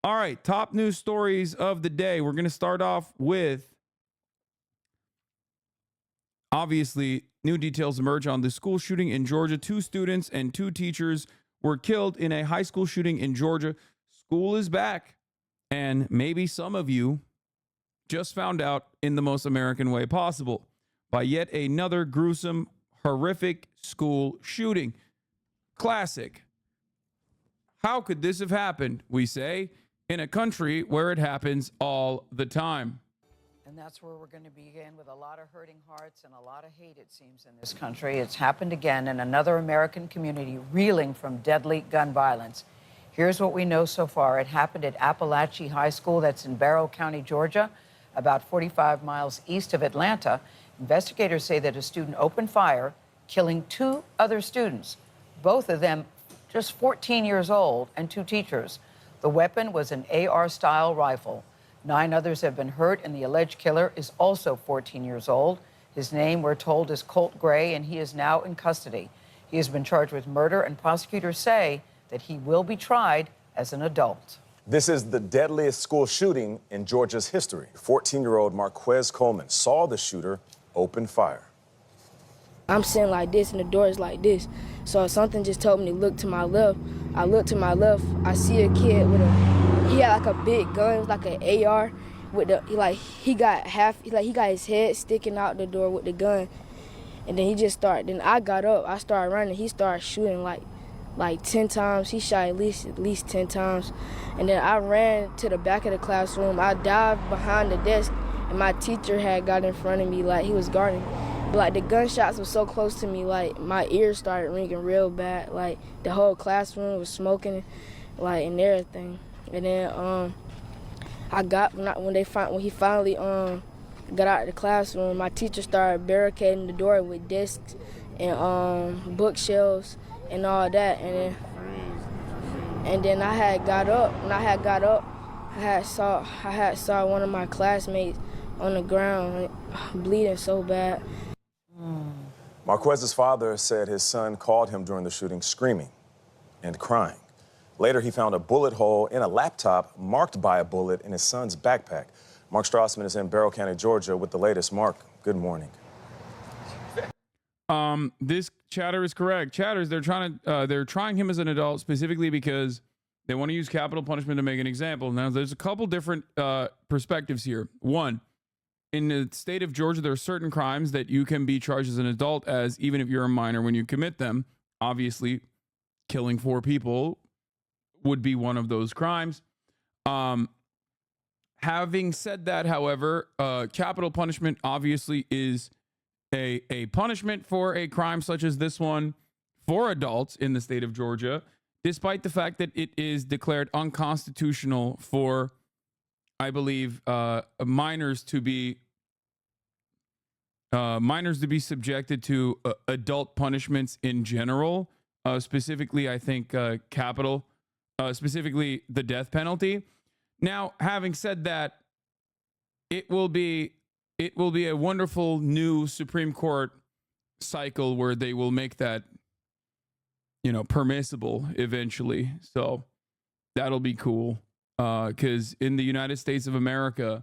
All right, top news stories of the day. We're going to start off with, obviously, new details emerge on the school shooting in Georgia. 2 students and 2 teachers were killed in a high school shooting in Georgia. School is back. And maybe some of you just found out in the most American way possible by yet another gruesome, horrific school shooting. Classic. How could this have happened, we say, in a country where it happens all the time? And that's where we're going to begin, with a lot of hurting hearts and a lot of hate, it seems, in this country. It's happened again in another American community reeling from deadly gun violence. Here's what we know so far. It happened at Appalachia High School, that's in Barrow County, Georgia, about 45 miles east of Atlanta. Investigators say that a student opened fire, killing 2 other students, both of them just 14 years old, and 2 teachers. The weapon was an AR-style rifle. 9 others have been hurt, and the alleged killer is also 14 years old. His name, we're told, is Colt Gray, and he is now in custody. He has been charged with murder, and prosecutors say that he will be tried as an adult. This is the deadliest school shooting in Georgia's history. 14-year-old Marquez Coleman saw the shooter open fire. I'm sitting like this and the door is like this. So something just told me to look to my left. I look to my left, I see a kid with he had like a big gun, it was like an AR with he got his head sticking out the door with the gun. And then then I got up, I started running, he started shooting like 10 times. He shot at least 10 times. And then I ran to the back of the classroom. I dived behind the desk and my teacher had got in front of me like he was guarding. But like the gunshots were so close to me, like my ears started ringing real bad. Like the whole classroom was smoking, like, and everything. And then when he finally got out of the classroom, my teacher started barricading the door with desks and bookshelves and all that. And then I had got up. When I had got up, I had saw one of my classmates on the ground bleeding so bad. Marquez's father said his son called him during the shooting screaming and crying. Later, he found a bullet hole in a laptop marked by a bullet in his son's backpack. Mark Strassman is in Barrow County, Georgia with the latest. Mark, good morning. This chatter is correct. Chatters, they're trying him as an adult specifically because they want to use capital punishment to make an example. Now, there's a couple different perspectives here. One, in the state of Georgia, there are certain crimes that you can be charged as an adult as, even if you're a minor when you commit them. Obviously, killing 4 people would be one of those crimes. Having said that, however, capital punishment obviously is a punishment for a crime such as this one for adults in the state of Georgia, despite the fact that it is declared unconstitutional for, I believe, minors to be subjected to adult punishments in general. Specifically, I think capital, specifically the death penalty. Now, having said that, it will be a wonderful new Supreme Court cycle where they will make that, permissible eventually. So that'll be cool. Because in the United States of America,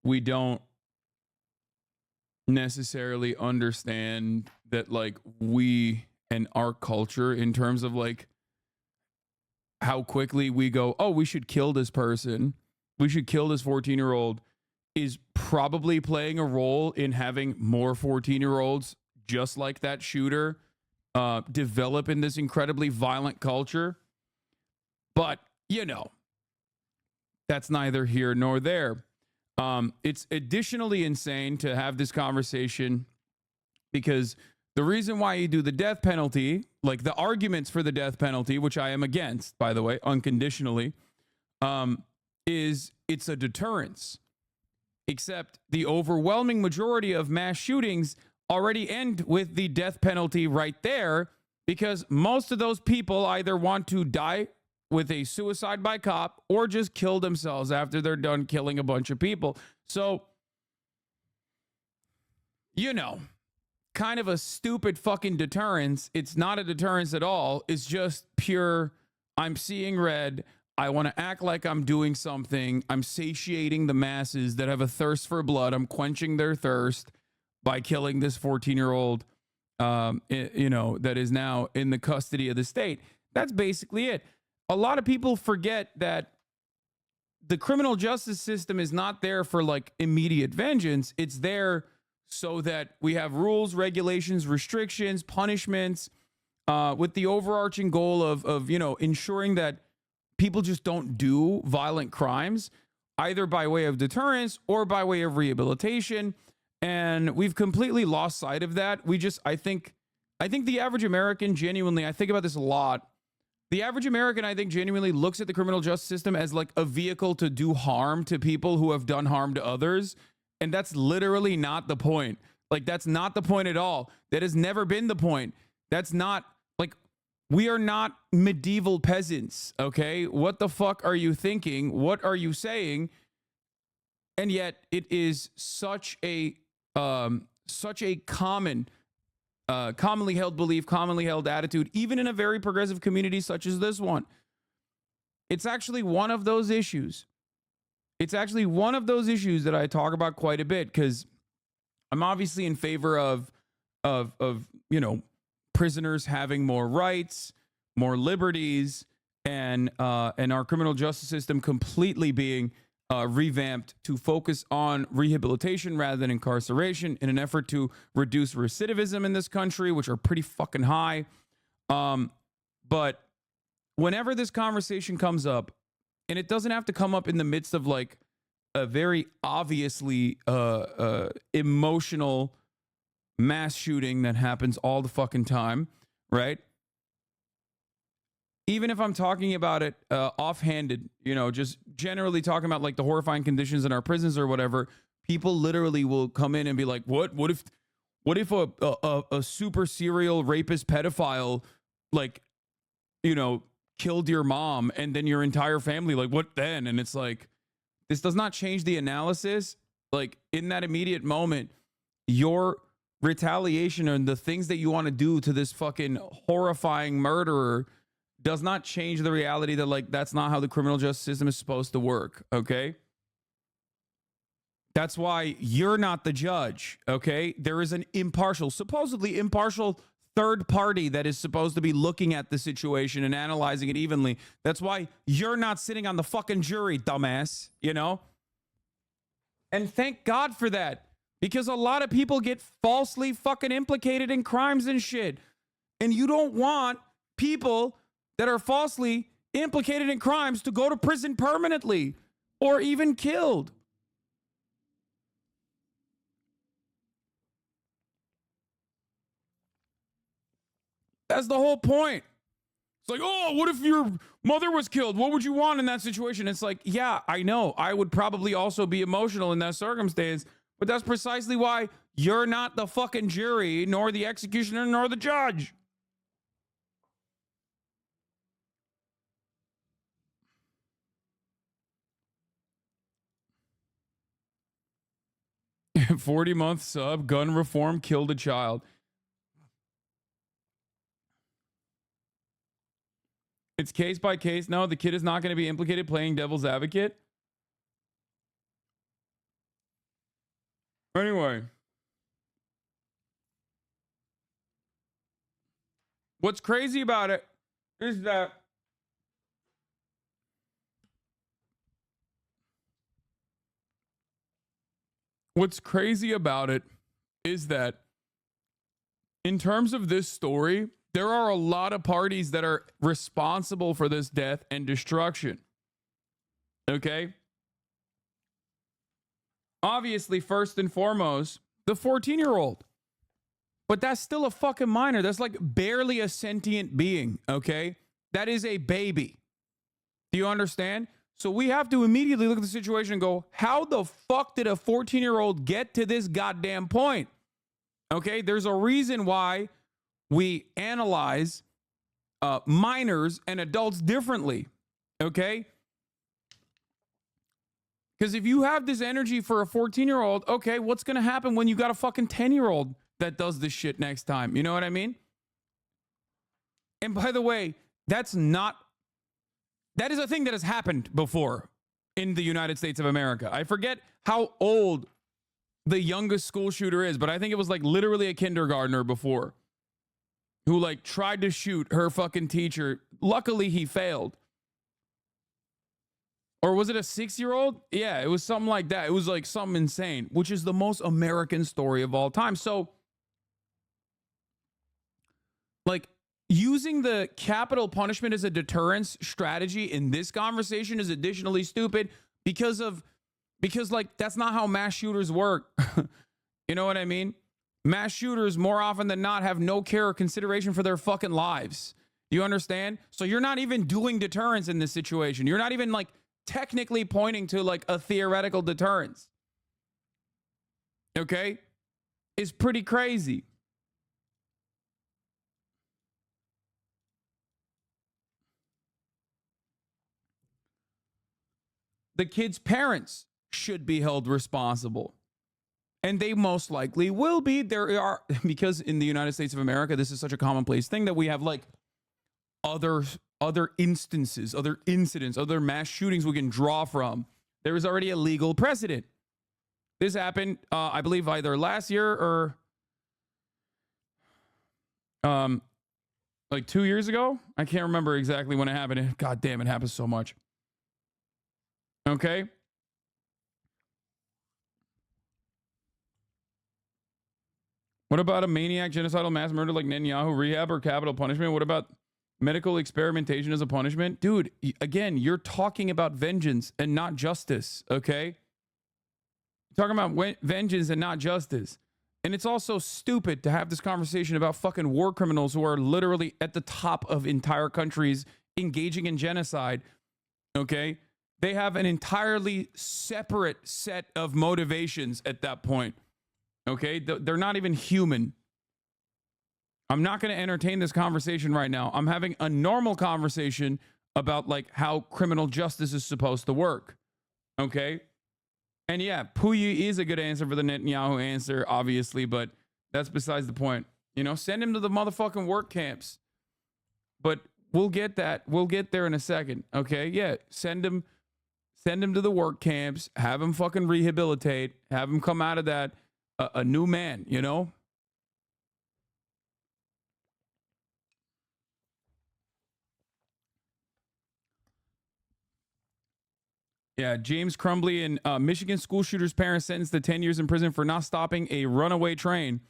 we don't necessarily understand that, like, we and our culture, in terms of like how quickly we go, oh, we should kill this person, we should kill this 14-year-old, is probably playing a role in having more 14-year-olds just like that shooter develop in this incredibly violent culture. But, that's neither here nor there. It's additionally insane to have this conversation because the reason why you do the death penalty, like the arguments for the death penalty, which I am against, by the way, unconditionally, is it's a deterrence. Except the overwhelming majority of mass shootings already end with the death penalty right there, because most of those people either want to die with a suicide by cop or just kill themselves after they're done killing a bunch of people. So, kind of a stupid fucking deterrence. It's not a deterrence at all. It's just pure, I'm seeing red. I want to act like I'm doing something. I'm satiating the masses that have a thirst for blood. I'm quenching their thirst by killing this 14-year-old, that is now in the custody of the state. That's basically it. A lot of people forget that the criminal justice system is not there for like immediate vengeance. It's there so that we have rules, regulations, restrictions, punishments, with the overarching goal of ensuring that people just don't do violent crimes, either by way of deterrence or by way of rehabilitation. And we've completely lost sight of that. I think the average American genuinely, I think about this a lot. The average American, I think, genuinely looks at the criminal justice system as like a vehicle to do harm to people who have done harm to others. And that's literally not the point. Like, that's not the point at all. That has never been the point. That's not, like, we are not medieval peasants, okay? What the fuck are you thinking? What are you saying? And yet it is such a commonly held belief, commonly held attitude, even in a very progressive community such as this one. It's actually one of those issues. It's actually one of those issues that I talk about quite a bit, because I'm obviously in favor of prisoners having more rights, more liberties, and our criminal justice system completely being revamped to focus on rehabilitation rather than incarceration in an effort to reduce recidivism in this country, which are pretty fucking high. But whenever this conversation comes up, and it doesn't have to come up in the midst of like a very obviously emotional mass shooting that happens all the fucking time, right? Even if I'm talking about it offhanded, just generally talking about like the horrifying conditions in our prisons or whatever, people literally will come in and be like, what if a super serial rapist pedophile, like, killed your mom and then your entire family, like, what then? And it's like, this does not change the analysis. Like, in that immediate moment, your retaliation and the things that you want to do to this fucking horrifying murderer does not change the reality that, like, that's not how the criminal justice system is supposed to work, okay? That's why you're not the judge, okay? There is an supposedly impartial third party that is supposed to be looking at the situation and analyzing it evenly. That's why you're not sitting on the fucking jury, dumbass, And thank God for that, because a lot of people get falsely fucking implicated in crimes and shit. And you don't want people that are falsely implicated in crimes to go to prison permanently or even killed. That's the whole point. It's like, oh, what if your mother was killed? What would you want in that situation? It's like, yeah, I know. I would probably also be emotional in that circumstance, but that's precisely why you're not the fucking jury, nor the executioner, nor the judge. $40-month sub, gun reform killed a child. It's case by case. No, the kid is not going to be implicated, playing devil's advocate. Anyway. What's crazy about it is that in terms of this story, there are a lot of parties that are responsible for this death and destruction. Okay? Obviously, first and foremost, the 14-year-old. But that's still a fucking minor. That's like barely a sentient being, okay? That is a baby. Do you understand? So we have to immediately look at the situation and go, how the fuck did a 14-year-old get to this goddamn point? Okay? There's a reason why we analyze minors and adults differently, okay? Because if you have this energy for a 14-year-old, okay, what's going to happen when you got a fucking 10-year-old that does this shit next time? You know what I mean? And by the way, that's not That is a thing that has happened before in the United States of America. I forget how old the youngest school shooter is, but I think it was like literally a kindergartner before who like tried to shoot her fucking teacher. Luckily, he failed. Or was it a 6-year-old? Yeah, it was something like that. It was like something insane, which is the most American story of all time. So, like, using the capital punishment as a deterrence strategy in this conversation is additionally stupid because like that's not how mass shooters work. You know what I mean? Mass shooters more often than not have no care or consideration for their fucking lives. You understand? So you're not even doing deterrence in this situation. You're not even like technically pointing to like a theoretical deterrence. Okay? It's pretty crazy. The kid's parents should be held responsible. And they most likely will be. There are, because in the United States of America, this is such a commonplace thing that we have like other instances, other incidents, other mass shootings we can draw from. There is already a legal precedent. This happened, I believe, either last year or like 2 years ago. I can't remember exactly when it happened. God damn, it happens so much. Okay. What about a maniac, genocidal mass murder like Netanyahu, rehab or capital punishment? What about medical experimentation as a punishment? Dude, again, you're talking about vengeance and not justice, okay? You're talking about vengeance and not justice. And it's also stupid to have this conversation about fucking war criminals who are literally at the top of entire countries engaging in genocide, okay? They have an entirely separate set of motivations at that point. Okay, they're not even human. I'm not going to entertain this conversation right now. I'm having a normal conversation about like how criminal justice is supposed to work. Okay, and yeah, Puyi is a good answer for the Netanyahu answer, obviously, but that's besides the point. You know, send him to the motherfucking work camps. But we'll get that. We'll get there in a second. Okay, yeah, send him to the work camps. Have him fucking rehabilitate. Have him come out of that a new man, you know? Yeah, James Crumbly and Michigan school shooter's parents sentenced to 10 years in prison for not stopping a runaway train.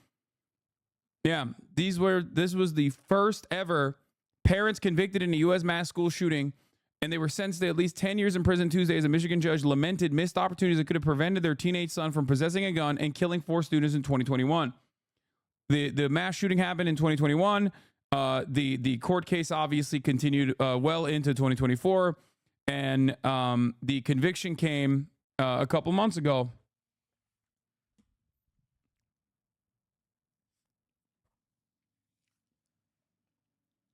Yeah, this was the first ever parents convicted in a U.S. mass school shooting, and they were sentenced to at least 10 years in prison Tuesday as a Michigan judge lamented missed opportunities that could have prevented their teenage son from possessing a gun and killing 4 students in 2021. The mass shooting happened in 2021. The court case obviously continued well into 2024, and the conviction came a couple months ago.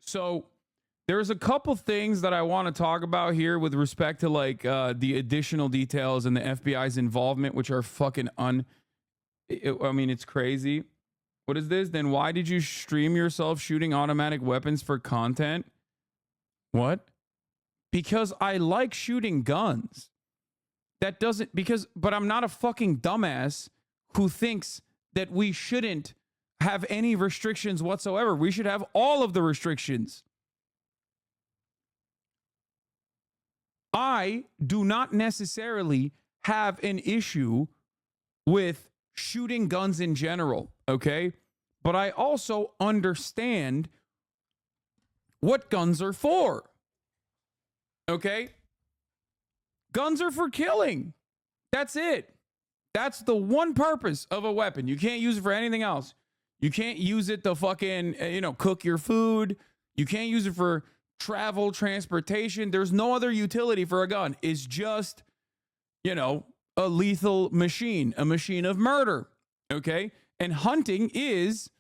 So there's a couple things that I want to talk about here with respect to like the additional details and the FBI's involvement, which are fucking it's crazy. What is this? Then why did you stream yourself shooting automatic weapons for content? What? Because I like shooting guns. But I'm not a fucking dumbass who thinks that we shouldn't have any restrictions whatsoever. We should have all of the restrictions. I do not necessarily have an issue with shooting guns in general, okay? But I also understand what guns are for, okay? Guns are for killing. That's it. That's the one purpose of a weapon. You can't use it for anything else. You can't use it to fucking, cook your food. You can't use it for travel, transportation. There's no other utility for a gun. It's just, a lethal machine, a machine of murder. Okay. And hunting is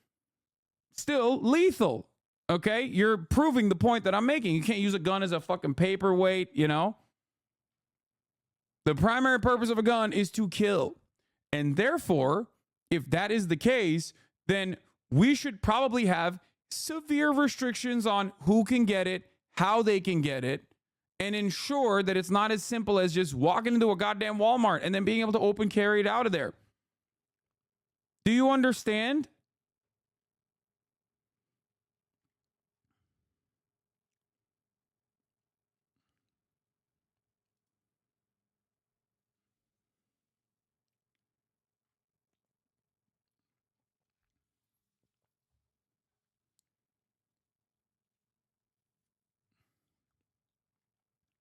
still lethal. Okay. You're proving the point that I'm making. You can't use a gun as a fucking paperweight, The primary purpose of a gun is to kill. And therefore, if that is the case, then we should probably have severe restrictions on who can get it, how they can get it, and ensure that it's not as simple as just walking into a goddamn Walmart and then being able to open carry it out of there. Do you understand?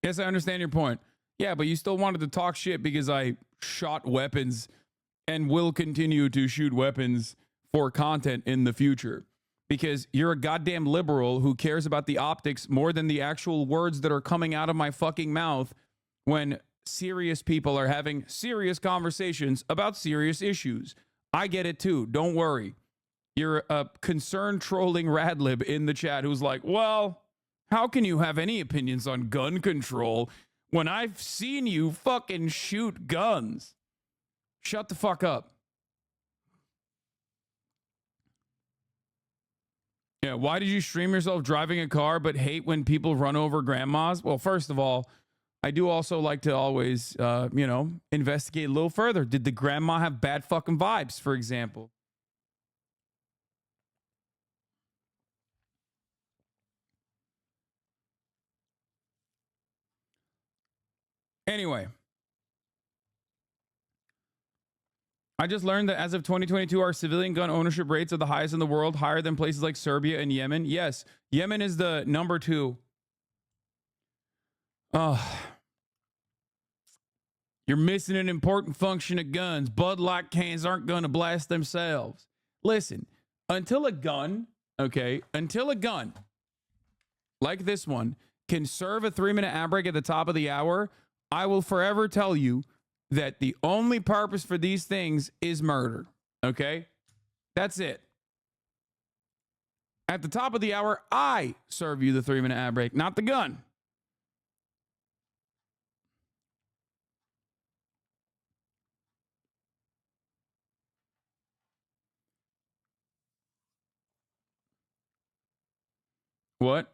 Yes, I understand your point. Yeah, but you still wanted to talk shit because I shot weapons and will continue to shoot weapons for content in the future. Because you're a goddamn liberal who cares about the optics more than the actual words that are coming out of my fucking mouth when serious people are having serious conversations about serious issues. I get it too. Don't worry. You're a concerned trolling radlib in the chat who's like, well, how can you have any opinions on gun control when I've seen you fucking shoot guns? Shut the fuck up. Yeah, why did you stream yourself driving a car but hate when people run over grandmas? Well, first of all, I do also like to always, investigate a little further. Did the grandma have bad fucking vibes, for example? Anyway, I just learned that as of 2022, our civilian gun ownership rates are the highest in the world, higher than places like Serbia and Yemen. Yes, Yemen is the number 2. You're missing an important function of guns. Bud Light cans aren't going to blast themselves. Listen, until a gun like this one can serve a 3-minute ad break at the top of the hour, I will forever tell you that the only purpose for these things is murder. Okay? That's it. At the top of the hour, I serve you the 3-minute ad break, not the gun. What?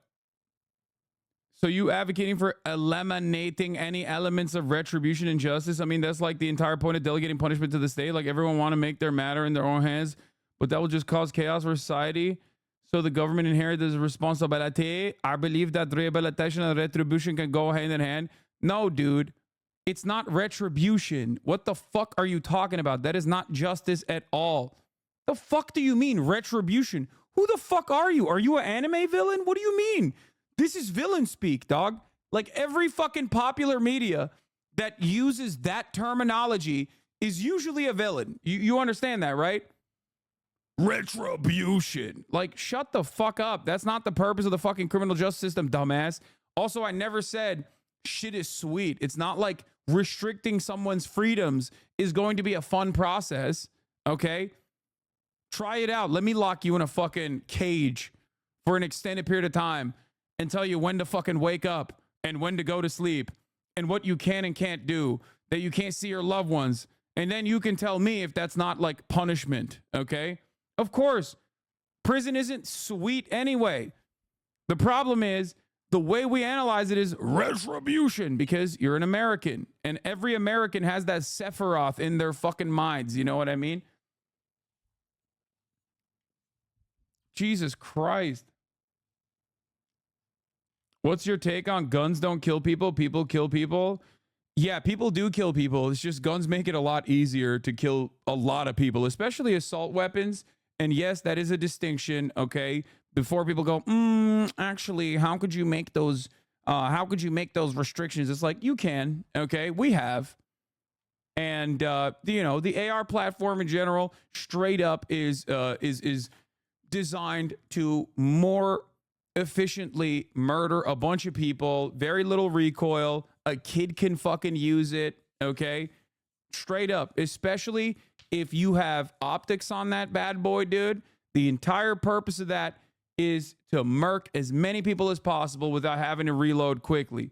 So you advocating for eliminating any elements of retribution and justice? I mean, that's like the entire point of delegating punishment to the state. Like everyone want to make their matter in their own hands, but that will just cause chaos for society. So the government inherits the responsibility. I believe that rehabilitation and retribution can go hand in hand. No, dude, it's not retribution. What the fuck are you talking about? That is not justice at all. The fuck do you mean retribution? Who the fuck are you? Are you an anime villain? What do you mean? This is villain speak, dog. Like every fucking popular media that uses that terminology is usually a villain. You understand that, right? Retribution. Like, shut the fuck up. That's not the purpose of the fucking criminal justice system, dumbass. Also, I never said shit is sweet. It's not like restricting someone's freedoms is going to be a fun process, okay? Try it out. Let me lock you in a fucking cage for an extended period of time and tell you when to fucking wake up and when to go to sleep and what you can and can't do, that you can't see your loved ones. And then you can tell me if that's not like punishment, okay? Of course, prison isn't sweet anyway. The problem is the way we analyze it is retribution because you're an American and every American has that Sephiroth in their fucking minds. You know what I mean? Jesus Christ. What's your take on guns don't kill people? People kill people? Yeah, people do kill people. It's just guns make it a lot easier to kill a lot of people, especially assault weapons. And yes, that is a distinction, okay? Before people go, actually, how could you make those restrictions? It's like, you can, okay? We have. And, the AR platform in general, straight up is designed to more efficiently murder a bunch of people, very little recoil. A kid can fucking use it, okay? Straight up, especially if you have optics on that bad boy, dude. The entire purpose of that is to murk as many people as possible without having to reload quickly.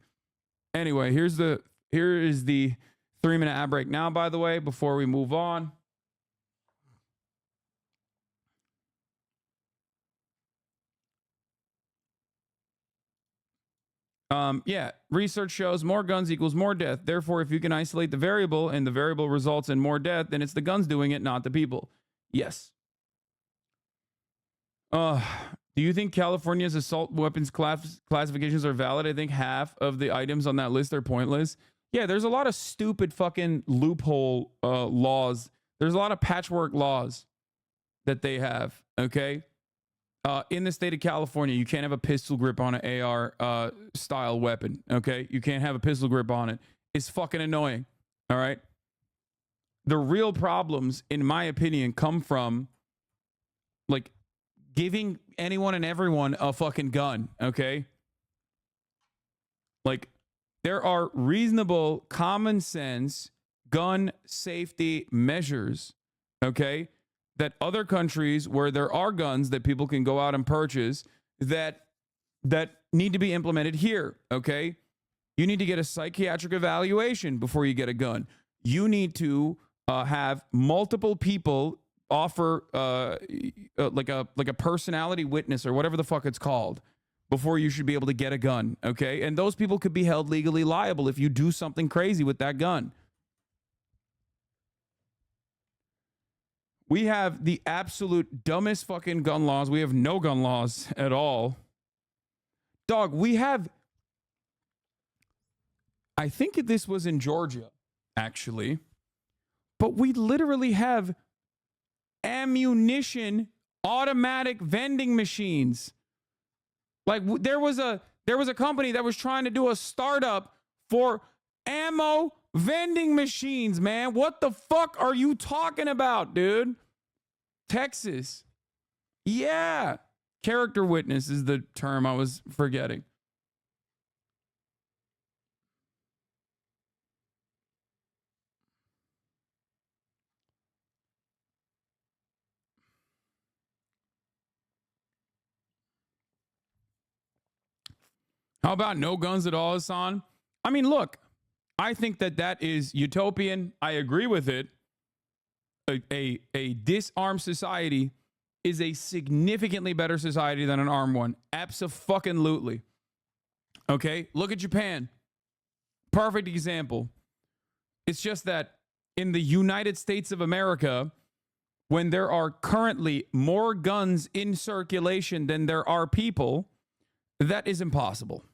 Anyway, here is the 3-minute ad break now, by the way, before we move on. Yeah, research shows more guns equals more death. Therefore, if you can isolate the variable and the variable results in more death, then it's the guns doing it, not the people. Yes. Do you think California's assault weapons classifications are valid? I think half of the items on that list are pointless. Yeah, there's a lot of stupid fucking loophole laws. There's a lot of patchwork laws that they have, okay? In the state of California, you can't have a pistol grip on an AR style weapon, okay? You can't have a pistol grip on it. It's fucking annoying, all right? The real problems, in my opinion, come from, like, giving anyone and everyone a fucking gun, okay? Like, there are reasonable, common sense gun safety measures, okay, that other countries where there are guns that people can go out and purchase that need to be implemented here, okay? You need to get a psychiatric evaluation before you get a gun. You need to have multiple people offer like a personality witness or whatever the fuck it's called before you should be able to get a gun, okay? And those people could be held legally liable if you do something crazy with that gun. We have the absolute dumbest fucking gun laws. We have no gun laws at all. Dog, we have, I think this was in Georgia, actually, but we literally have ammunition automatic vending machines. Like there was a company that was trying to do a startup for ammo vending machines, man. What the fuck are you talking about, dude? Texas. Yeah. Character witness is the term I was forgetting. How about no guns at all, Hasan? I mean, look, I think that is utopian. I agree with it. A disarmed society is a significantly better society than an armed one. Abso-fucking-lutely. Okay? Look at Japan. Perfect example. It's just that in the United States of America, when there are currently more guns in circulation than there are people, that is impossible.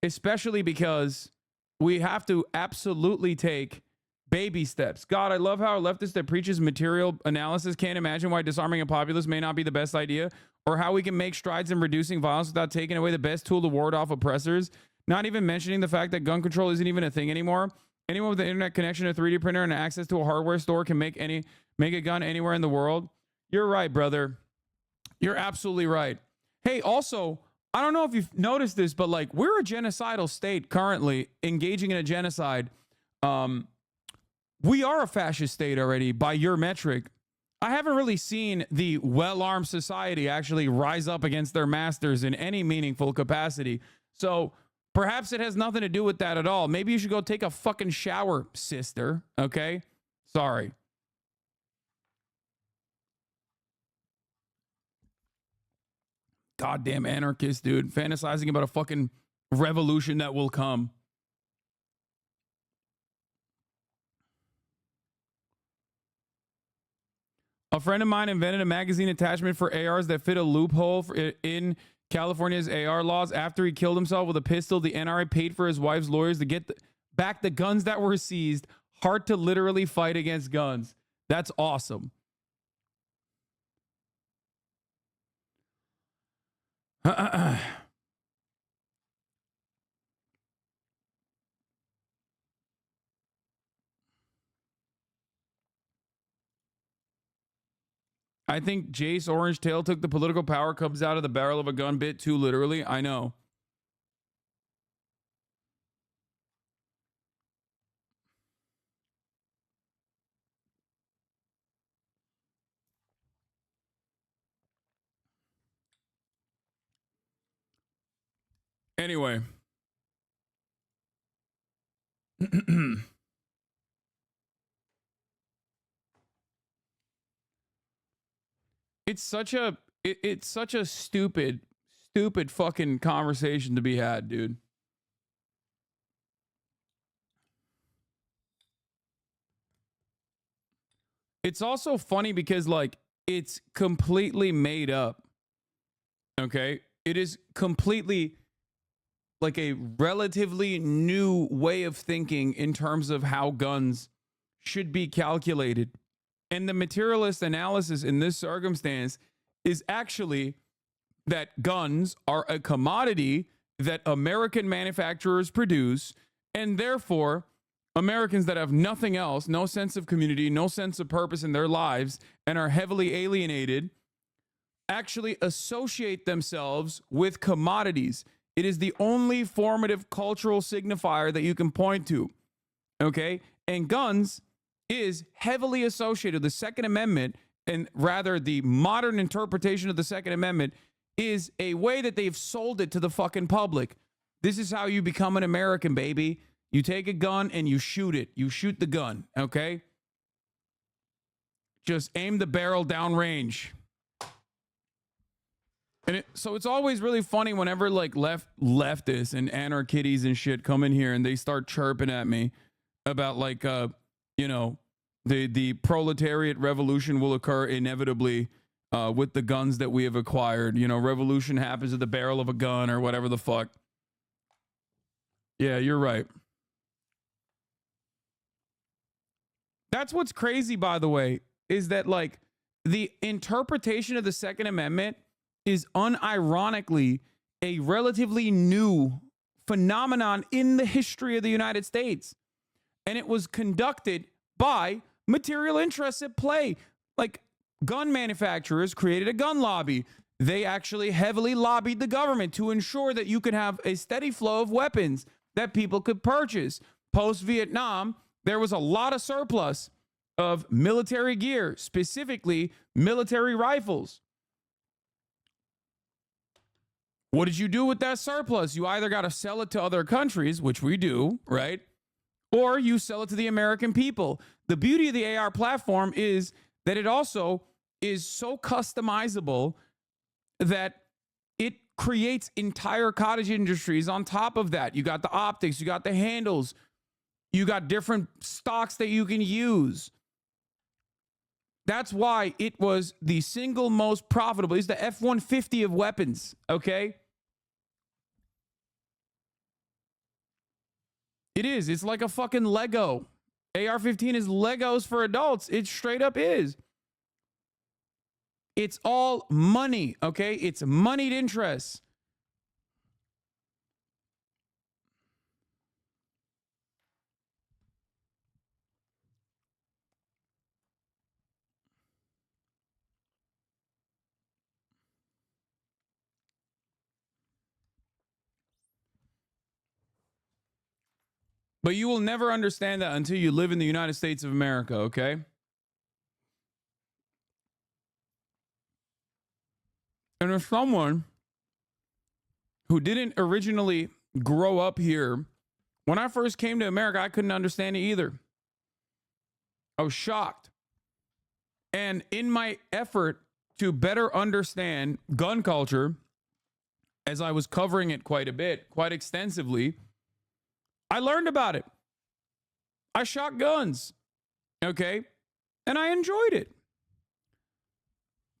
Especially because we have to absolutely take baby steps. God, I love how a leftist that preaches material analysis can't imagine why disarming a populace may not be the best idea, or how we can make strides in reducing violence without taking away the best tool to ward off oppressors. Not even mentioning the fact that gun control isn't even a thing anymore. Anyone with an internet connection, a 3D printer, and access to a hardware store can make a gun anywhere in the world. You're right, brother. You're absolutely right. Hey, also, I don't know if you've noticed this, but like we're a genocidal state currently engaging in a genocide. We are a fascist state already by your metric. I haven't really seen the well-armed society actually rise up against their masters in any meaningful capacity. So perhaps it has nothing to do with that at all. Maybe you should go take a fucking shower, sister. Okay? Sorry. Goddamn anarchist, dude. Fantasizing about a fucking revolution that will come. A friend of mine invented a magazine attachment for ARs that fit a loophole in California's AR laws. After he killed himself with a pistol, the NRA paid for his wife's lawyers to get back the guns that were seized. Hard to literally fight against guns. That's awesome. I think Jace Orangetail took the political power comes out of the barrel of a gun bit too literally. I know. Anyway. It's such a stupid fucking conversation to be had, dude. it's also funny because like it's completely made up. Okay? It is completely like a relatively new way of thinking in terms of how guns should be calculated. And the materialist analysis in this circumstance is actually that guns are a commodity that American manufacturers produce, and therefore Americans that have nothing else, no sense of community, no sense of purpose in their lives, and are heavily alienated, actually associate themselves with commodities. It is the only formative cultural signifier that you can point to. Okay? And guns is heavily associated. The Second Amendment, and rather the modern interpretation of the Second Amendment, is a way that they've sold it to the fucking public. This is how you become an American, baby. You take a gun and you shoot it. You shoot the gun, okay? Just aim the barrel downrange. And so it's always really funny whenever like leftists and anarchists and shit come in here and they start chirping at me about like you know, the proletariat revolution will occur inevitably with the guns that we have acquired. You know, revolution happens at the barrel of a gun or whatever the fuck. Yeah, you're right. That's what's crazy, by the way, is that like the interpretation of the Second Amendment is unironically a relatively new phenomenon in the history of the United States. And it was conducted by material interests at play. Like gun manufacturers created a gun lobby. They actually heavily lobbied the government to ensure that you could have a steady flow of weapons that people could purchase. Post-Vietnam, there was a lot of surplus of military gear, specifically military rifles. What did you do with that surplus? You either got to sell it to other countries, which we do, right? Or you sell it to the American people. The beauty of the AR platform is that it also is so customizable that it creates entire cottage industries on top of that. You got the optics, you got the handles, you got different stocks that you can use. That's why it was the single most profitable. It's the F-150 of weapons, okay? It is. It's like a fucking Lego. AR-15 is Legos for adults. It straight up is. It's all money, okay? It's moneyed interests. But you will never understand that until you live in the United States of America, okay? And as someone who didn't originally grow up here, when I first came to America, I couldn't understand it either. I was shocked. And in my effort to better understand gun culture, as I was covering it quite a bit, quite extensively, I learned about it. I shot guns, okay? And I enjoyed it.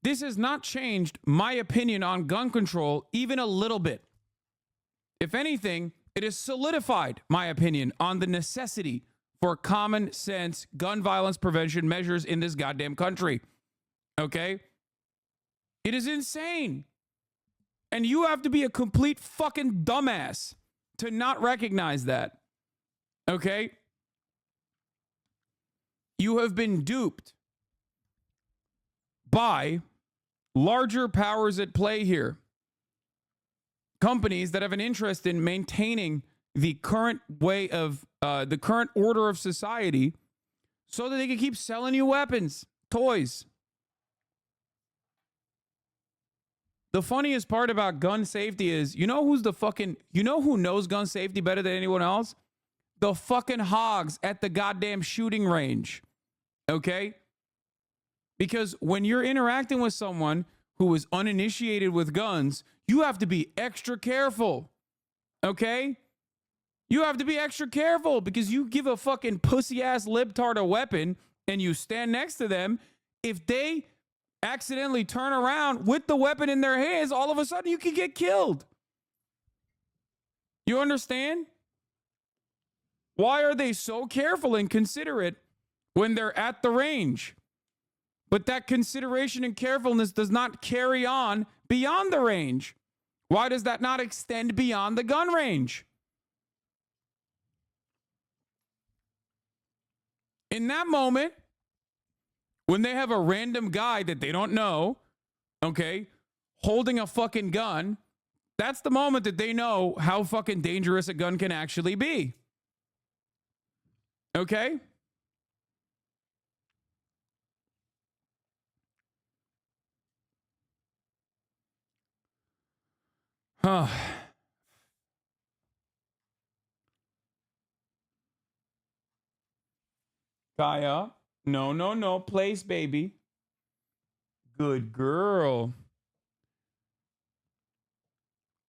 This has not changed my opinion on gun control even a little bit. If anything, it has solidified my opinion on the necessity for common sense gun violence prevention measures in this goddamn country, okay? It is insane. And you have to be a complete fucking dumbass to not recognize that, okay? You have been duped by larger powers at play here. Companies that have an interest in maintaining the current way of, the current order of society so that they can keep selling you weapons, toys. The funniest part about gun safety is, you know who knows gun safety better than anyone else? The fucking hogs at the goddamn shooting range. Okay? Because when you're interacting with someone who is uninitiated with guns, you have to be extra careful. Okay? You have to be extra careful because you give a fucking pussy ass libtard a weapon and you stand next to them, if they accidentally turn around with the weapon in their hands, all of a sudden you could get killed. You understand? Why are they so careful and considerate when they're at the range? But that consideration and carefulness does not carry on beyond the range. Why does that not extend beyond the gun range? In that moment, when they have a random guy that they don't know, okay, holding a fucking gun, that's the moment that they know how fucking dangerous a gun can actually be. Okay? Huh. Kaya, no, place, baby. Good girl.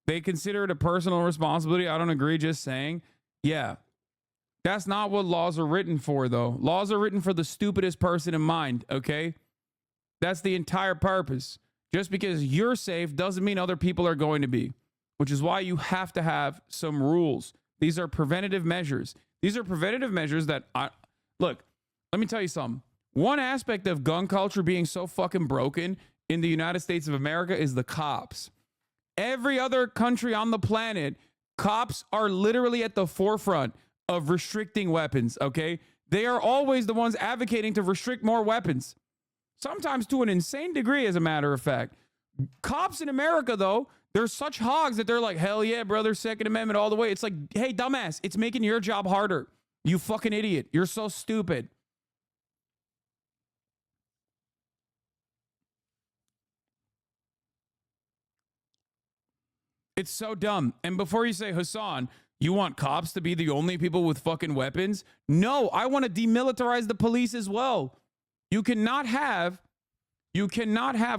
They consider it a personal responsibility. I don't agree, just saying. Yeah. That's not what laws are written for, though. Laws are written for the stupidest person in mind, okay? That's the entire purpose. Just because you're safe doesn't mean other people are going to be, which is why you have to have some rules. These are preventative measures. These are preventative measures that look, let me tell you something. One aspect of gun culture being so fucking broken in the United States of America is the cops. Every other country on the planet, cops are literally at the forefront of restricting weapons, okay? They are always the ones advocating to restrict more weapons. Sometimes to an insane degree, as a matter of fact. Cops in America, though, they're such hogs that they're like, hell yeah, brother, Second Amendment all the way. It's like, hey, dumbass, it's making your job harder. You fucking idiot. You're so stupid. It's so dumb. And before you say, Hasan, you want cops to be the only people with fucking weapons? No, I want to demilitarize the police as well. You cannot have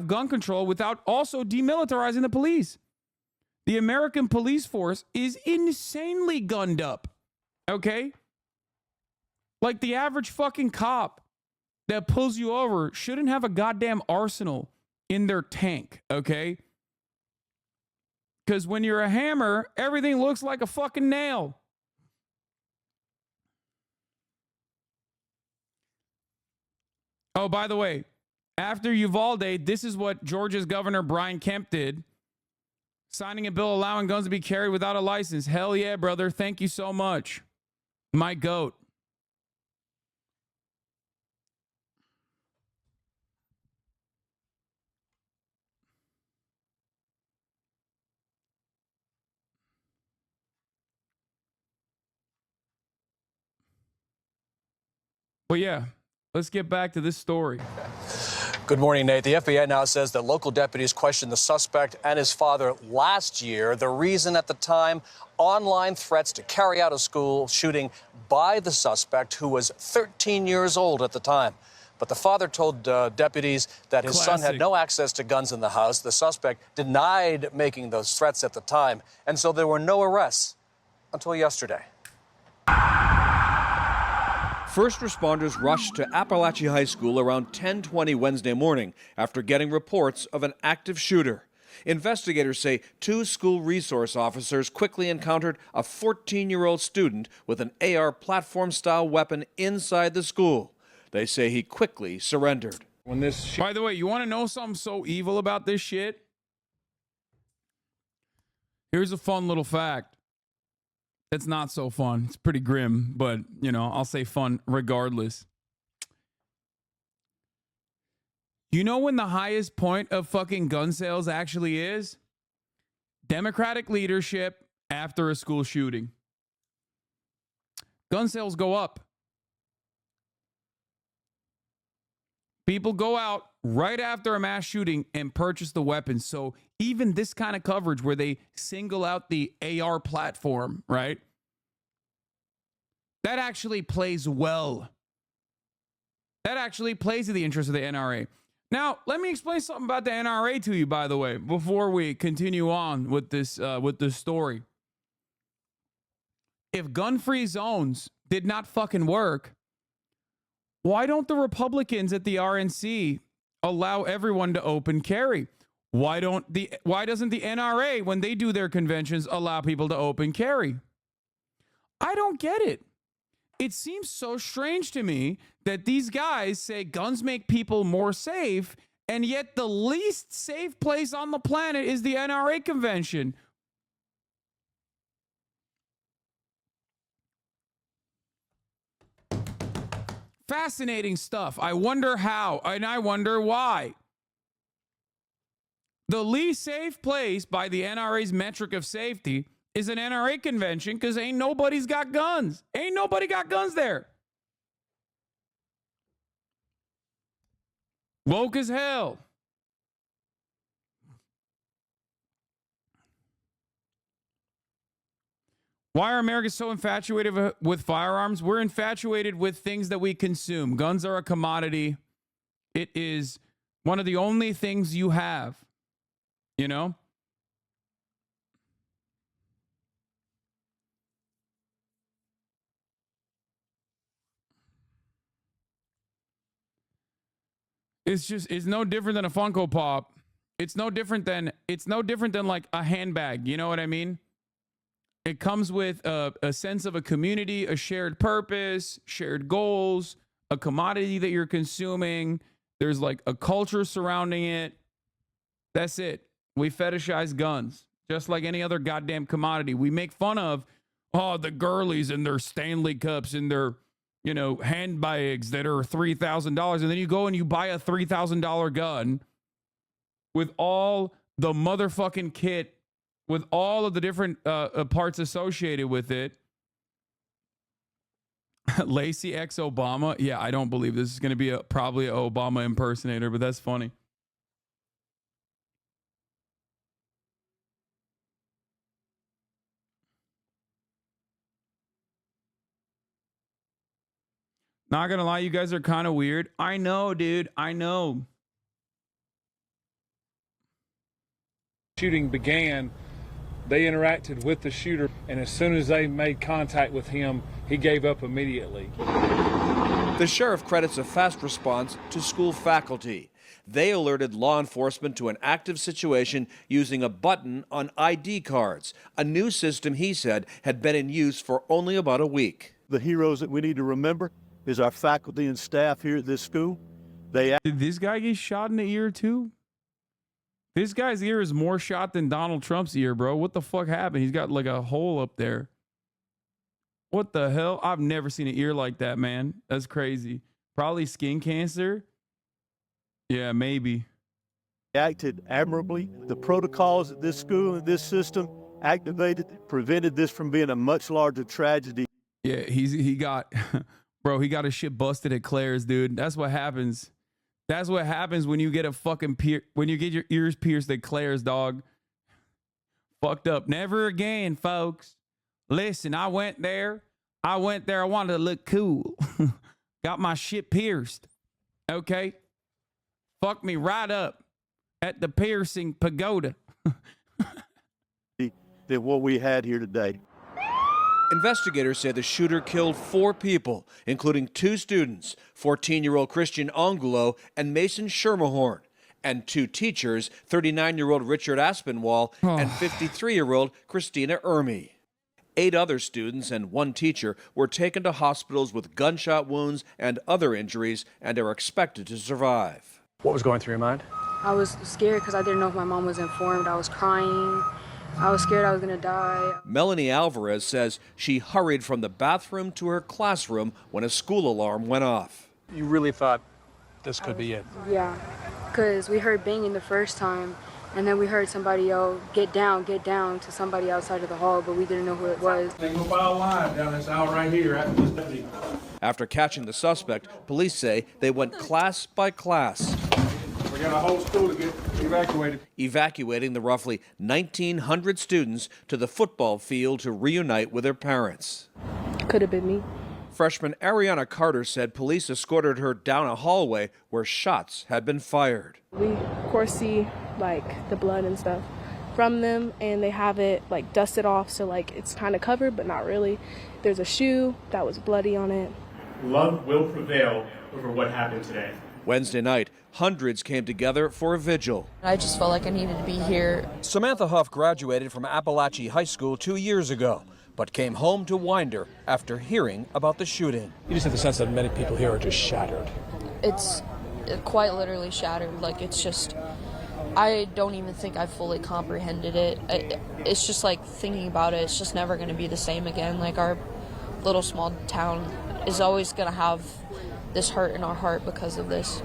gun control without also demilitarizing the police. The American police force is insanely gunned up. Okay? Like the average fucking cop that pulls you over shouldn't have a goddamn arsenal in their tank, okay? Because when you're a hammer, everything looks like a fucking nail. Oh, by the way, after Uvalde, this is what Georgia's Governor Brian Kemp did. Signing a bill allowing guns to be carried without a license. Hell yeah, brother. Thank you so much. My goat. But yeah, let's get back to this story. Good morning, Nate. The FBI now says that local deputies questioned the suspect and his father last year. The reason at the time, online threats to carry out a school shooting by the suspect, who was 13 years old at the time. But the father told deputies that his son had no access to guns in the house. The suspect denied making those threats at the time. And so there were no arrests until yesterday. First responders rushed to Appalachia High School around 10:20 Wednesday morning after getting reports of an active shooter. Investigators say 2 school resource officers quickly encountered a 14-year-old student with an AR platform-style weapon inside the school. They say he quickly surrendered. By the way, you want to know something so evil about this shit? Here's a fun little fact. It's not so fun. It's pretty grim, but, you know, I'll say fun regardless. You know when the highest point of fucking gun sales actually is? Democratic leadership after a school shooting. Gun sales go up. People go out right after a mass shooting and purchase the weapons. So even this kind of coverage where they single out the AR platform, right? That actually plays well. That actually plays to the interest of the NRA. Now, let me explain something about the NRA to you, by the way, before we continue on with this story. If gun-free zones did not fucking work, Why don't the Republicans at the RNC allow everyone to open carry? Why doesn't the NRA, when they do their conventions, allow people to open carry? I don't get it. It seems so strange to me that these guys say guns make people more safe, and yet the least safe place on the planet is the NRA convention. Fascinating stuff. I wonder how, and I wonder why. The least safe place by the NRA's metric of safety is an NRA convention because ain't nobody's got guns. Ain't nobody got guns there. Woke as hell. Why are Americans so infatuated with firearms? We're infatuated with things that we consume. Guns are a commodity. It is one of the only things you have, you know? It's no different than a Funko Pop. It's no different than like a handbag. You know what I mean? It comes with a sense of a community, a shared purpose, shared goals, a commodity that you're consuming. There's like a culture surrounding it. That's it. We fetishize guns just like any other goddamn commodity. We make fun of, the girlies and their Stanley cups and their, handbags that are $3,000. And then you go and you buy a $3,000 gun with all the motherfucking kit, with all of the different parts associated with it. Lacey X Obama. Yeah, I don't believe this is going to be probably an Obama impersonator, but that's funny. Not going to lie, you guys are kind of weird. I know, dude. I know. Shooting began, they interacted with the shooter, and as soon as they made contact with him, he gave up immediately. The sheriff credits a fast response to school faculty. They alerted law enforcement to an active situation using a button on ID cards, a new system he said had been in use for only about a week. The heroes that we need to remember is our faculty and staff here at this school. Did this guy get shot in the ear too? This guy's ear is more shot than Donald Trump's ear, bro. What the fuck happened? He's got like a hole up there. What the hell? I've never seen an ear like that, man. That's crazy. Probably skin cancer. Yeah, maybe. Acted admirably. The protocols at this school and this system activated, prevented this from being a much larger tragedy. Yeah, he got, bro, he got his shit busted at Claire's, dude. That's what happens. That's what happens when you get a fucking when you get your ears pierced at Claire's, dog. Fucked up. Never again, folks. Listen, I went there. I wanted to look cool. Got my shit pierced. Okay? Fuck me right up at the piercing pagoda. Than what we had here today. Investigators say the shooter killed 4 people, including 2 students, 14-year-old Christian Angulo and Mason Schermerhorn, and 2 teachers, 39-year-old Richard Aspinwall and 53-year-old Christina Ermey. 8 other students and 1 teacher were taken to hospitals with gunshot wounds and other injuries and are expected to survive. What was going through your mind? I was scared because I didn't know if my mom was informed. I was crying. I was scared I was going to die. Melanie Alvarez says she hurried from the bathroom to her classroom when a school alarm went off. You really thought this could be it? Yeah, because we heard banging the first time, and then we heard somebody yell, get down, to somebody outside of the hall, but we didn't know who it was. Single file line down this aisle right here after this deputy. After catching the suspect, police say they went class by class. We got a whole school to get evacuated. Evacuating the roughly 1,900 students to the football field to reunite with their parents. Could have been me. Freshman Ariana Carter said police escorted her down a hallway where shots had been fired. We, of course, see like the blood and stuff from them, and they have it like dusted off, so like it's kind of covered, but not really. There's a shoe that was bloody on it. Love will prevail over what happened today. Wednesday night, hundreds came together for a vigil. I just felt like I needed to be here. Samantha Huff graduated from Appalachia High School 2 years ago, but came home to Winder after hearing about the shooting. You just have the sense that many people here are just shattered. It's quite literally shattered. Like, it's just, I don't even think I fully comprehended it. It's just like thinking about it, it's just never going to be the same again. Like, our little small town is always going to have this hurt in our heart because of this.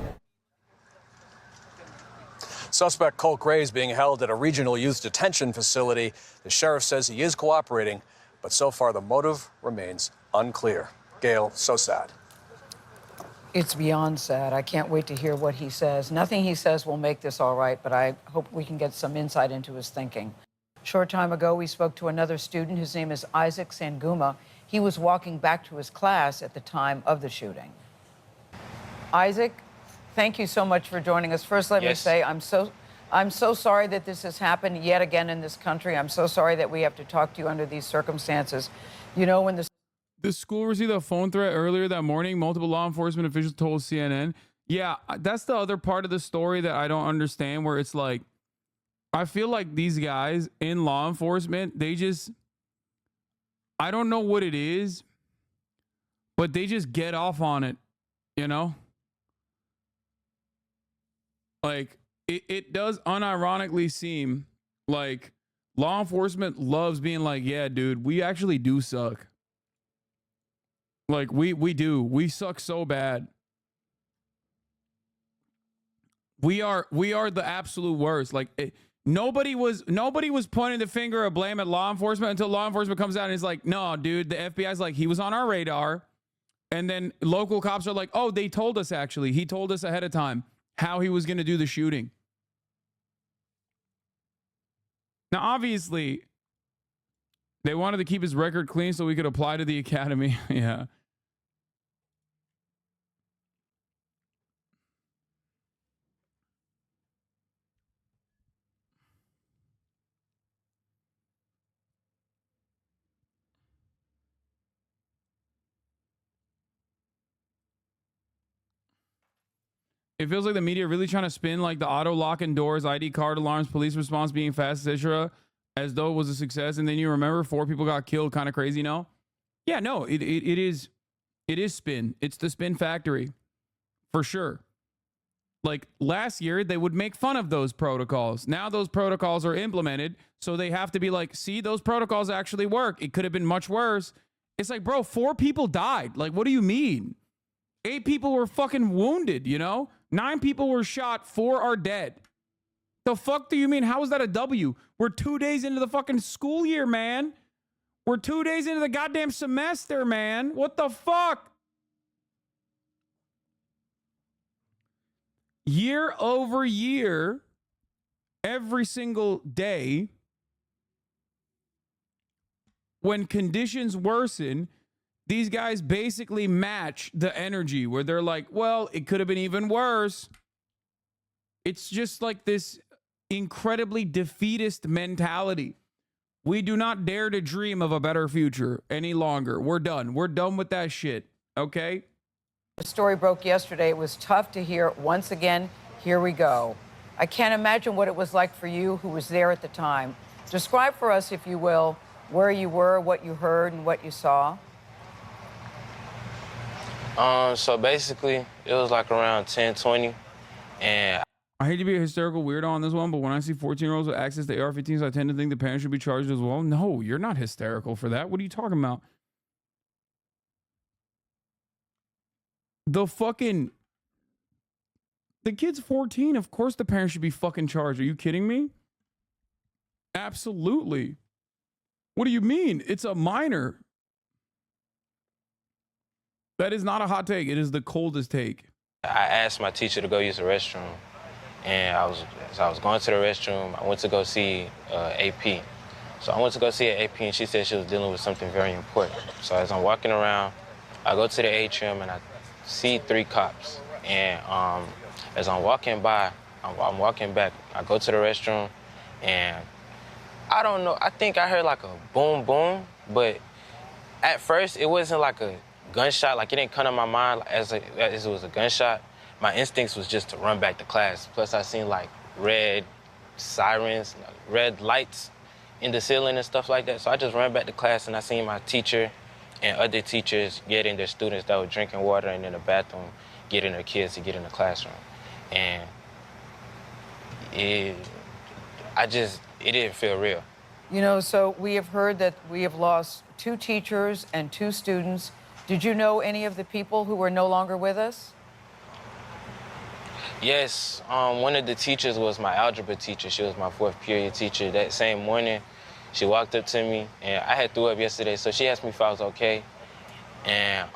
Suspect Colt Gray is being held at a regional youth detention facility. The sheriff says he is cooperating, but so far the motive remains unclear. Gail, so sad. It's beyond sad. I can't wait to hear what he says. Nothing he says will make this all right, but I hope we can get some insight into his thinking. A short time ago, we spoke to another student. His name is Isaac Sanguma. He was walking back to his class at the time of the shooting. Isaac, thank you so much for joining us. First, let me say I'm so sorry that this has happened yet again in this country. I'm so sorry that we have to talk to you under these circumstances. You know, when the school received a phone threat earlier that morning, multiple law enforcement officials told CNN. Yeah, that's the other part of the story that I don't understand, where it's like, I feel like these guys in law enforcement, they just, I don't know what it is, but they just get off on it, you know? Like, it does unironically seem like law enforcement loves being like, yeah, dude, we actually do suck. Like, we do. We suck so bad. We are the absolute worst. Like, nobody was pointing the finger of blame at law enforcement until law enforcement comes out and is like, no, dude, the FBI's like, he was on our radar. And then local cops are like, oh, they told us actually. He told us ahead of time how he was going to do the shooting. Now, obviously, they wanted to keep his record clean so we could apply to the academy. Yeah. It feels like the media really trying to spin like the auto locking doors, ID card alarms, police response being fast, etc., as though it was a success. And then you remember 4 people got killed, kind of crazy, no? Yeah, no, it is spin. It's the spin factory, for sure. Like last year, they would make fun of those protocols. Now those protocols are implemented, so they have to be like, see, those protocols actually work. It could have been much worse. It's like, bro, 4 people died. Like, what do you mean? 8 people were fucking wounded, you know? 9 people were shot, 4 are dead. The fuck do you mean? How is that a W? We're 2 days into the fucking school year, man. We're 2 days into the goddamn semester, man. What the fuck? Year over year, every single day, when conditions worsen, these guys basically match the energy where they're like, well, it could have been even worse. It's just like this incredibly defeatist mentality. We do not dare to dream of a better future any longer. We're done. We're done with that shit. Okay? the story broke yesterday, it was tough to hear. Once again, here we go. I can't imagine what it was like for you who was there at the time. Describe for us, if you will, where you were, what you heard, and what you saw. So basically, it was like around 10:20, and I hate to be a hysterical weirdo on this one, but when I see 14-year-olds with access to AR-15s, I tend to think the parents should be charged as well. No, you're not hysterical for that. What are you talking about? The kid's 14. Of course the parents should be fucking charged. Are you kidding me? Absolutely. What do you mean? It's a minor. That is not a hot take. It is the coldest take. I asked my teacher to go use the restroom, and I was going to the restroom. I went to go see AP. So I went to go see an AP, and she said she was dealing with something very important. So as I'm walking around, I go to the atrium, and I see 3 cops. And as I'm walking by, I'm walking back. I go to the restroom, and I don't know. I think I heard like a boom, boom, but at first it wasn't like a gunshot, like it didn't come to my mind as it was a gunshot. My instincts was just to run back to class. Plus I seen like red sirens, red lights in the ceiling and stuff like that. So I just ran back to class and I seen my teacher and other teachers getting their students that were drinking water and in the bathroom, getting their kids to get in the classroom. And it didn't feel real. You know, so we have heard that we have lost 2 teachers and 2 students. Did you know any of the people who were no longer with us? Yes, one of the teachers was my algebra teacher. She was my 4th period teacher. That same morning, she walked up to me, and I had threw up yesterday, so she asked me if I was okay. And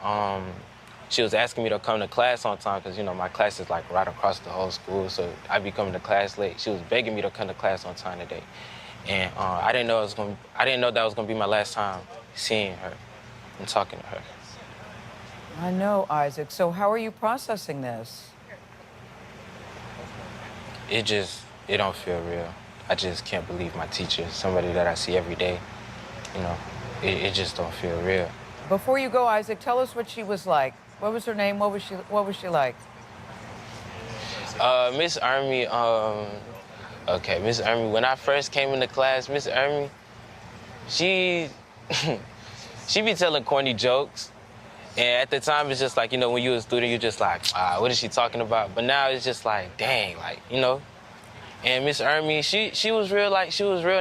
she was asking me to come to class on time because, you know, my class is like right across the whole school, so I'd be coming to class late. She was begging me to come to class on time today. And I didn't know that was gonna be my last time seeing her and talking to her. I know, Isaac. So how are you processing this? It don't feel real. I just can't believe my teacher, somebody that I see every day. You know, it just don't feel real. Before you go, Isaac, tell us what she was like. What was her name? What was she like? Miss Army, Miss Army, when I first came into class, Miss Army, she be telling corny jokes. And at the time, it's just like, you know, when you was a student, you're just like, what is she talking about? But now it's just like, dang, like, you know. And Miss Ermi, she was real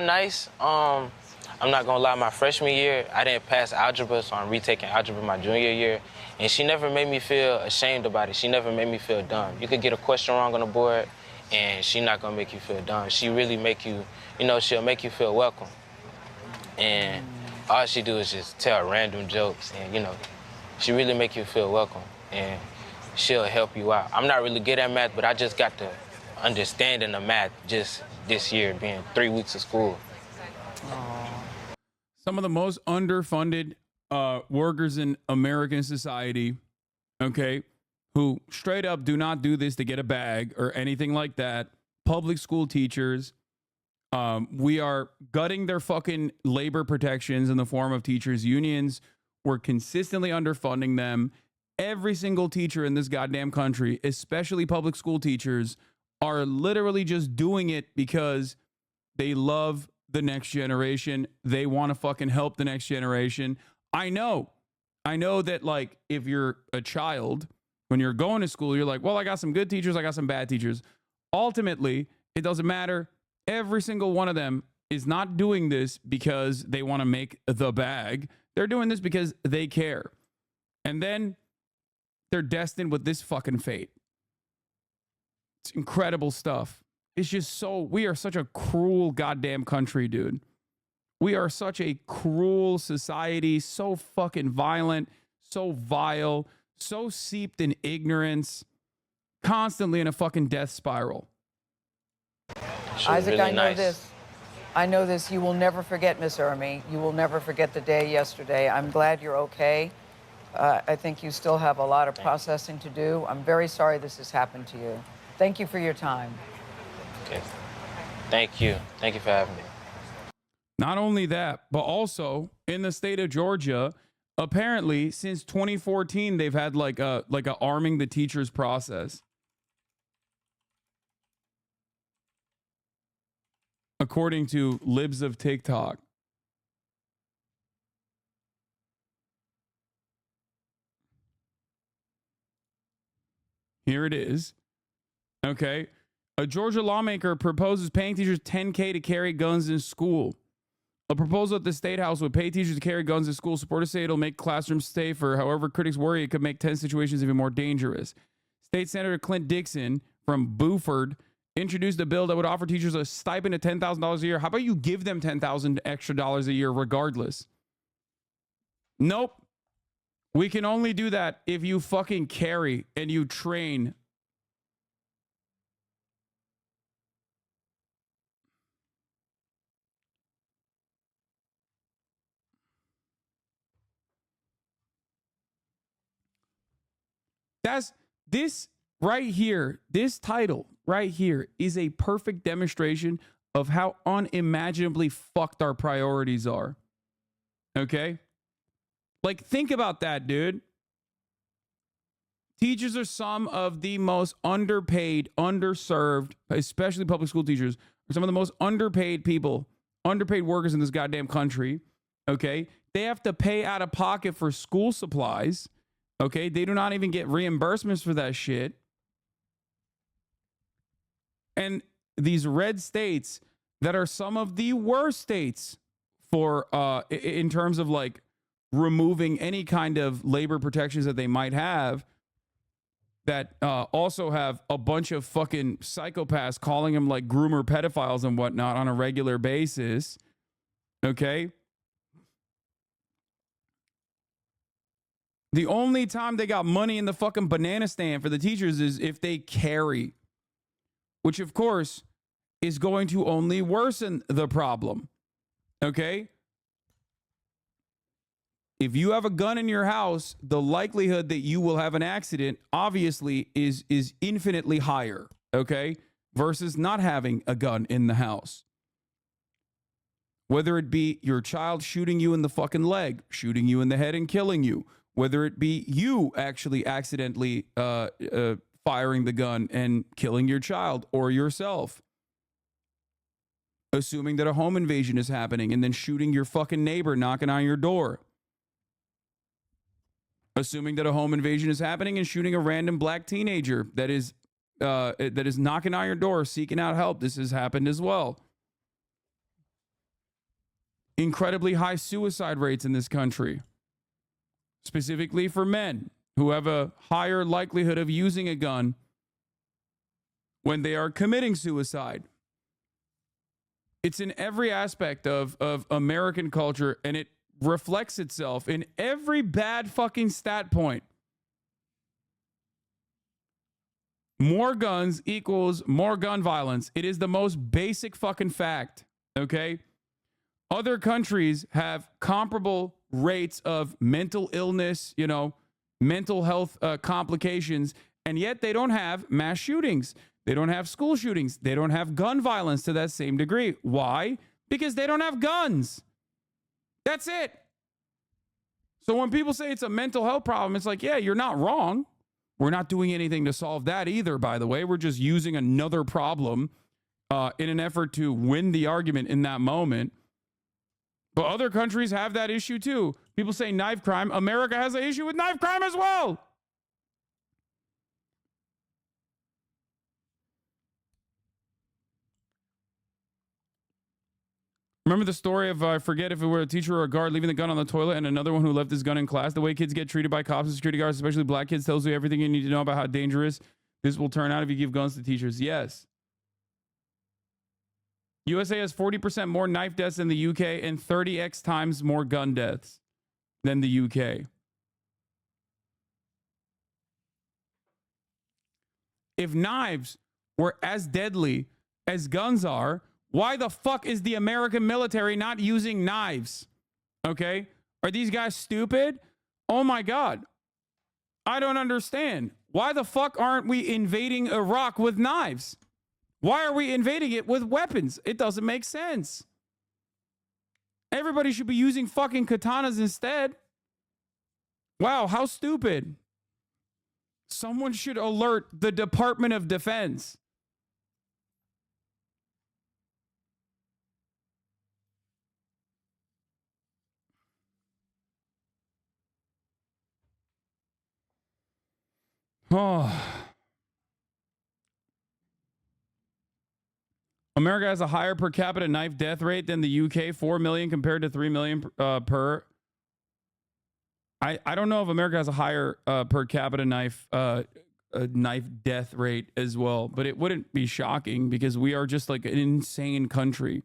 nice. I'm not gonna lie, my freshman year, I didn't pass algebra, so I'm retaking algebra my junior year. And she never made me feel ashamed about it. She never made me feel dumb. You could get a question wrong on the board, and she's not gonna make you feel dumb. She really make you, you know, she'll make you feel welcome. And all she do is just tell random jokes, and, you know, she really make you feel welcome, and she'll help you out. I'm not really good at math, but I just got the understanding of math just this year, being 3 weeks of school. Some of the most underfunded workers in American society, okay, who straight up do not do this to get a bag or anything like that. Public school teachers. We are gutting their fucking labor protections in the form of teachers' unions. We're consistently underfunding them. Every single teacher in this goddamn country, especially public school teachers, are literally just doing it because they love the next generation. They want to fucking help the next generation. I know that, like, if you're a child, when you're going to school, you're like, well, I got some good teachers, I got some bad teachers. Ultimately, it doesn't matter. Every single one of them is not doing this because they want to make the bag. They're doing this because they care. And then they're destined with this fucking fate. It's incredible stuff. It's just so, we are such a cruel goddamn country, dude. We are such a cruel society, so fucking violent, so vile, so seeped in ignorance, constantly in a fucking death spiral. Isaac, really I know nice. this. I know this. You will never forget Miss Ermi. You will never forget the day yesterday. I'm glad you're okay. I think you still have a lot of processing to do. I'm very sorry this has happened to you. Thank you for your time. Okay. Thank you. Thank you for having me. Not only that, but also in the state of Georgia, apparently since 2014, they've had like a arming the teachers process. According to Libs of TikTok. Here it is. Okay. A Georgia lawmaker proposes paying teachers $10K to carry guns in school. A proposal at the State House would pay teachers to carry guns in school. Supporters say it'll make classrooms safer. However, critics worry it could make tense situations even more dangerous. State Senator Clint Dixon from Beaufort introduced a bill that would offer teachers a stipend of $10,000 a year. How about you give them $10,000 extra dollars a year regardless? Nope. We can only do that if you fucking carry and you train. That's this right here. This title right here is a perfect demonstration of how unimaginably fucked our priorities are. Okay? Like, think about that, dude. Teachers are some of the most underpaid, underserved, especially public school teachers, are some of the most underpaid people, underpaid workers in this goddamn country. Okay. They have to pay out of pocket for school supplies. Okay. They do not even get reimbursements for that shit. And these red states that are some of the worst states for, in terms of like removing any kind of labor protections that they might have, that also have a bunch of fucking psychopaths calling them like groomer pedophiles and whatnot on a regular basis. Okay. The only time they got money in the fucking banana stand for the teachers is if they carry, which of course is going to only worsen the problem. Okay. If you have a gun in your house, the likelihood that you will have an accident obviously is infinitely higher, okay, versus not having a gun in the house. Whether it be your child shooting you in the fucking leg, shooting you in the head and killing you, whether it be you actually accidentally firing the gun and killing your child or yourself, assuming that a home invasion is happening and then shooting your fucking neighbor knocking on your door. Assuming that a home invasion is happening and shooting a random black teenager that is knocking on your door, seeking out help. This has happened as well. Incredibly high suicide rates in this country, specifically for men who have a higher likelihood of using a gun when they are committing suicide. It's in every aspect of American culture, and it reflects itself in every bad fucking stat point. More guns equals more gun violence. It is the most basic fucking fact, okay? Other countries have comparable rates of mental illness, mental health complications, and yet they don't have mass shootings. They don't have school shootings. They don't have gun violence to that same degree. Why? Because they don't have guns. That's it. So when people say it's a mental health problem, it's like, yeah, you're not wrong. We're not doing anything to solve that either, by the way. We're just using another problem in an effort to win the argument in that moment. But other countries have that issue too. People say knife crime. America has an issue with knife crime as well. Remember the story of, I forget if it were a teacher or a guard leaving the gun on the toilet and another one who left his gun in class? The way kids get treated by cops and security guards, especially black kids, tells you everything you need to know about how dangerous this will turn out if you give guns to teachers. Yes. USA has 40% more knife deaths than the UK and 30x times more gun deaths than the UK. If knives were as deadly as guns are, why the fuck is the American military not using knives? Okay? Are these guys stupid? Oh my God. I don't understand. Why the fuck aren't we invading Iraq with knives? Why are we invading it with weapons? It doesn't make sense. Everybody should be using fucking katanas instead. Wow, how stupid. Someone should alert the Department of Defense. Oh. America has a higher per capita knife death rate than the UK, 4 million compared to 3 million per. I don't know if America has a higher per capita knife death rate as well, but it wouldn't be shocking because we are just like an insane country.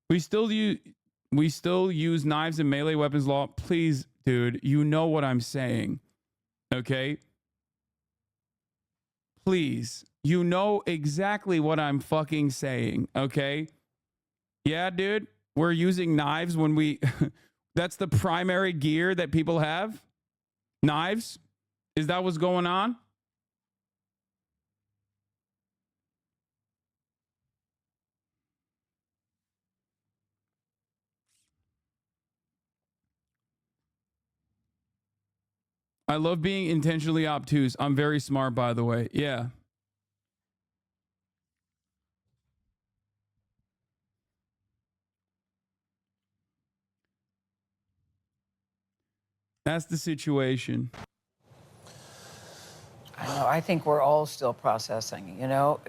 We still use knives in melee weapons law. Please, dude, you know what I'm saying. Okay? Please, you know exactly what I'm fucking saying. Okay? Yeah, dude, we're using knives when we... That's the primary gear that people have? Knives? Is that what's going on? I love being intentionally obtuse. I'm very smart, by the way. Yeah. That's the situation. I know. I think we're all still processing. You know,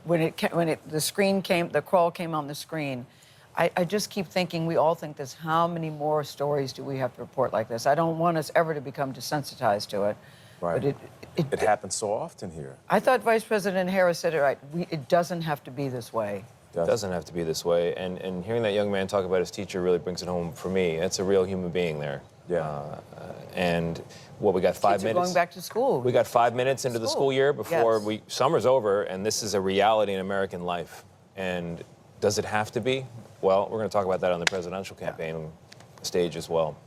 the crawl came on the screen. I just keep thinking, we all think this, how many more stories do we have to report like this? I don't want us ever to become desensitized to it. Right. But it happens so often here. I thought Vice President Harris said it right. It doesn't have to be this way. It doesn't have to be this way. And hearing that young man talk about his teacher really brings it home for me. That's a real human being there. Yeah. And what, we got 5 Kids are minutes? going back to school. We got 5 minutes into the school year before Yes. summer's over, and this is a reality in American life. And does it have to be? Well, we're going to talk about that on the presidential campaign stage as well.